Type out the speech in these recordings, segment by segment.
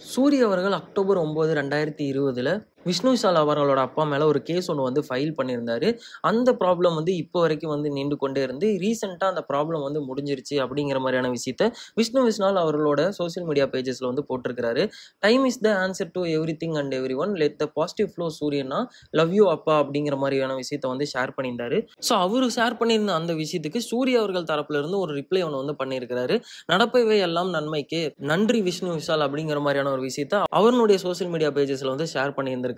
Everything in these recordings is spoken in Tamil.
சூரிய அவர்கள் அக்டோபர் 9, 2020 விஷ்ணு விஷால் அவர்களோட அப்பா மேல ஒரு கேஸ் ஒண்ணு வந்து ஃபைல் பண்ணியிருந்தாரு. அந்த ப்ராப்ளம் வந்து இப்போ வரைக்கும் வந்து நீண்டு கொண்டே இருந்து, ரீசென்ட்டா அந்த ப்ராப்ளம் வந்து முடிஞ்சிருச்சு அப்படிங்கிற மாரியான விஷயத்த விஷ்ணு விஷால் அவர்களோட சோசியல் மீடியா பேஜஸ்ல வந்து போட்டிருக்கிறாரு. Time is the answer to everything and everyone. Let the positive flow சூரியனா. லவ் யூ அப்பா அப்படிங்கிற மாரியான விஷயத்த வந்து ஷேர் பண்ணியிருந்தாரு. ஸோ அவரு ஷேர் பண்ணியிருந்த அந்த விஷயத்துக்கு சூர்யா அவர்கள் தரப்புல இருந்து ஒரு ரிப்ளை ஒண்ணு வந்து பண்ணியிருக்கிறாரு. நடப்பவை எல்லாம் நன்மைக்கே. நன்றி விஷ்ணு விஷால் அப்படிங்கிற மாரியான ஒரு விஷயத்த அவருடைய சோசியல் மீடியா பேஜஸ்ல வந்து ஷேர் பண்ணியிருந்திருக்காரு.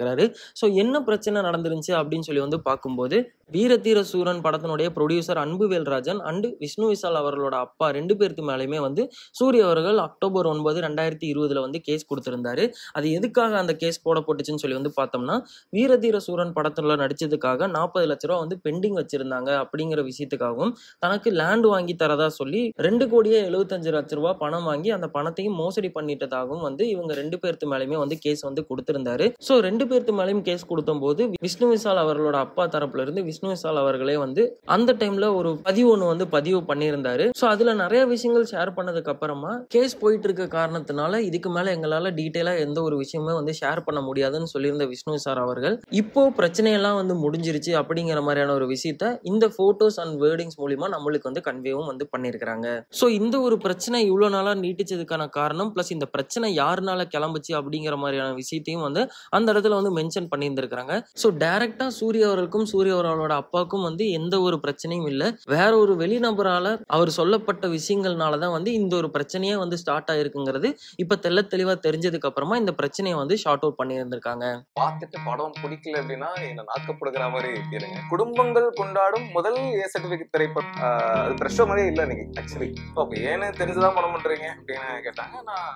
ஸோ என்ன பிரச்சனை நடந்துருந்துச்சு அப்படின்னு சொல்லி வந்து பார்க்கும்போது, வீரதீர சூரன் படத்தினுடைய ப்ரொடியூசர் அன்புவேல் ராஜன் அண்ட் விஷ்ணு விஷால் அவர்களோட அப்பா 2 பேருக்கு மேலயுமே வந்து சூர்யா அவர்கள் அக்டோபர் 9, 2020 வந்து கேஸ் கொடுத்திருந்தாரு. அது எதுக்காக அந்த கேஸ் போடப்பட்டுச்சுன்னு சொல்லி வந்து பார்த்தோம்னா, வீரதீர சூரன் படத்துல நடிச்சதுக்காக 40 லட்ச ரூபா வந்து பெண்டிங் வச்சிருந்தாங்க அப்படிங்கிற விஷயத்துக்காகவும், தனக்கு லேண்ட் வாங்கி தரதா சொல்லி 2,75,00,000 ரூபாய் பணம் வாங்கி அந்த பணத்தையும் மோசடி பண்ணிட்டதாகவும் வந்து இவங்க 2 பேருக்கு மேலயுமே வந்து கேஸ் வந்து கொடுத்திருந்தாரு. ஸோ 2 பேருக்கு மேலயும் கேஸ் கொடுத்தபோது விஷ்ணு விஷால் அவர்களோட அப்பா தரப்புல இருந்து விஷ்ணு விஷால் அவர்களே வந்து அந்த டைம்ல ஒரு பதிவு ஒன்று வந்து பதிவு பண்ணியிருந்தாரு. ஸோ அதுல நிறைய விஷயங்கள் ஷேர் பண்ணதுக்கு அப்புறமா கேஸ் போயிட்டு இருக்க காரணத்தினால இதுக்கு மேல எங்களால டீட்டெயிலா எந்த ஒரு விஷயமே வந்து ஷேர் பண்ண முடியாதுன்னு சொல்லியிருந்த விஷ்ணு சார் அவர்கள் இப்போ பிரச்சனையெல்லாம் வந்து முடிஞ்சிருச்சு அப்படிங்கிற மாதிரியான ஒரு விஷயத்த இந்த போட்டோஸ் அண்ட் வேர்டிங்ஸ் மூலியமா நம்மளுக்கு வந்து கன்வேவும் வந்து பண்ணியிருக்காங்க. ஸோ இந்த ஒரு பிரச்சனை இவ்வளவு நாளா நீட்டிச்சதுக்கான காரணம் பிளஸ் இந்த பிரச்சனை யாருனால கிளம்புச்சு அப்படிங்கிற மாதிரியான விஷயத்தையும் வந்து அந்த இடத்துல வந்து மென்ஷன் பண்ணியிருந்திருக்காங்க. ஸோ டைரக்டா சூர்யா அவர்களுக்கும் சூர்யா அவர்களோட அப்பாவுக்கும் வந்து எந்த ஒரு பிரச்சனையும் இல்லை. வேற ஒரு வெளிநபரால அவர் சொல்லப்பட்ட விஷயங்கள்னால தான் வந்து இந்த ஒரு பிரச்சனையே வந்து ஸ்டார்ட் ஆயிருக்குங்கிறது இப்ப தெளிவா தெரிஞ்சதுக்கு அப்புறமா இந்த பிரச்சனையை வந்து ஷார்ட் அவுட் பண்ணியிருந்திருக்காங்க. பார்த்துட்டு படம் பிடிக்கல அப்படின்னா என்ன நாக்கப்படுகிற மாதிரி கேளுங்க. குடும்பங்கள் கொண்டாடும் முதல் ஏ சர்டிபிகேட் திரைப்படம். அது பிரஷர் மாதிரியே இல்லை நீங்க ஆக்சுவலி. ஓகே, ஏன்னு தெரிஞ்சுதான் படம் பண்றீங்க அப்படின்னு கேட்டாங்க. நான்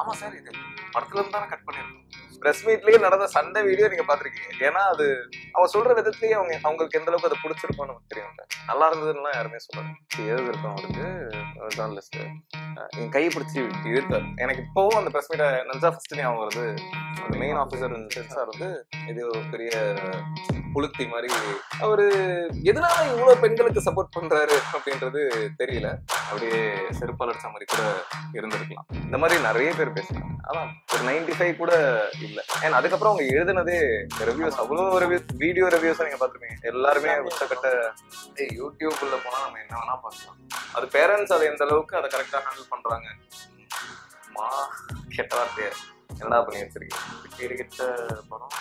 ஆமா சார், இது படத்துல இருந்து தானே கட் பண்ணிருக்கோம். பிரஸ் மீட்லயே நடந்த சண்டை வீடியோ நீங்க பாத்திருக்கீங்க. ஏன்னா அது அவ சொல்ற விதத்திலேயே அவங்களுக்கு எந்த அளவுக்கு அது பிடிச்சிருக்கும்னு நமக்கு தெரியும். நல்லா இருந்ததுன்னா யாருமே சொல்லுவாங்க. எழுதிருக்கோம் அவருக்கு ஜேர்னலிஸ்ட் என் கையை பிடிச்சி இழுத்தாரு. எனக்கு இப்போவும் அந்த பிரஸ் மீட்டை நினைச்சா ஃபர்ஸ்ட் ஞாபகம் வருது. அந்த மெயின் ஆஃபீஸர் சார் வந்து இது ஒரு பெரிய புளுத்தி மாதிரி அவரு எதனால இவ்வளவு பெண்களுக்கு சப்போர்ட் பண்றாரு அப்படின்றது தெரியல. அப்படியே செருப்பால் அடிச்ச மாதிரி கூட இருந்திருக்கலாம். இந்த மாதிரி நிறைய பேர் பேசுறாங்க. அதான் ஒரு 95 கூட இல்ல. ஏன்னா அதுக்கப்புறம் அவங்க எழுதுனதே ரிவ்யூஸ், அவ்வளவு ரிவ்யூஸ், வீடியோ ரிவ்யூஸ் நீங்க பாத்துருப்பீங்க. எல்லாருமே உச்சக்கட்ட யூடியூப்ல போனா நம்ம என்ன வேணா பார்க்கலாம். அது பேரண்ட்ஸ் அதை எந்த அளவுக்கு அதை கரெக்டா ஹேண்டில் பண்றாங்க. கெட்ட வார்த்தைய என்னடா பண்ணி வச்சிருக்கீங்க. கிட்ட படம்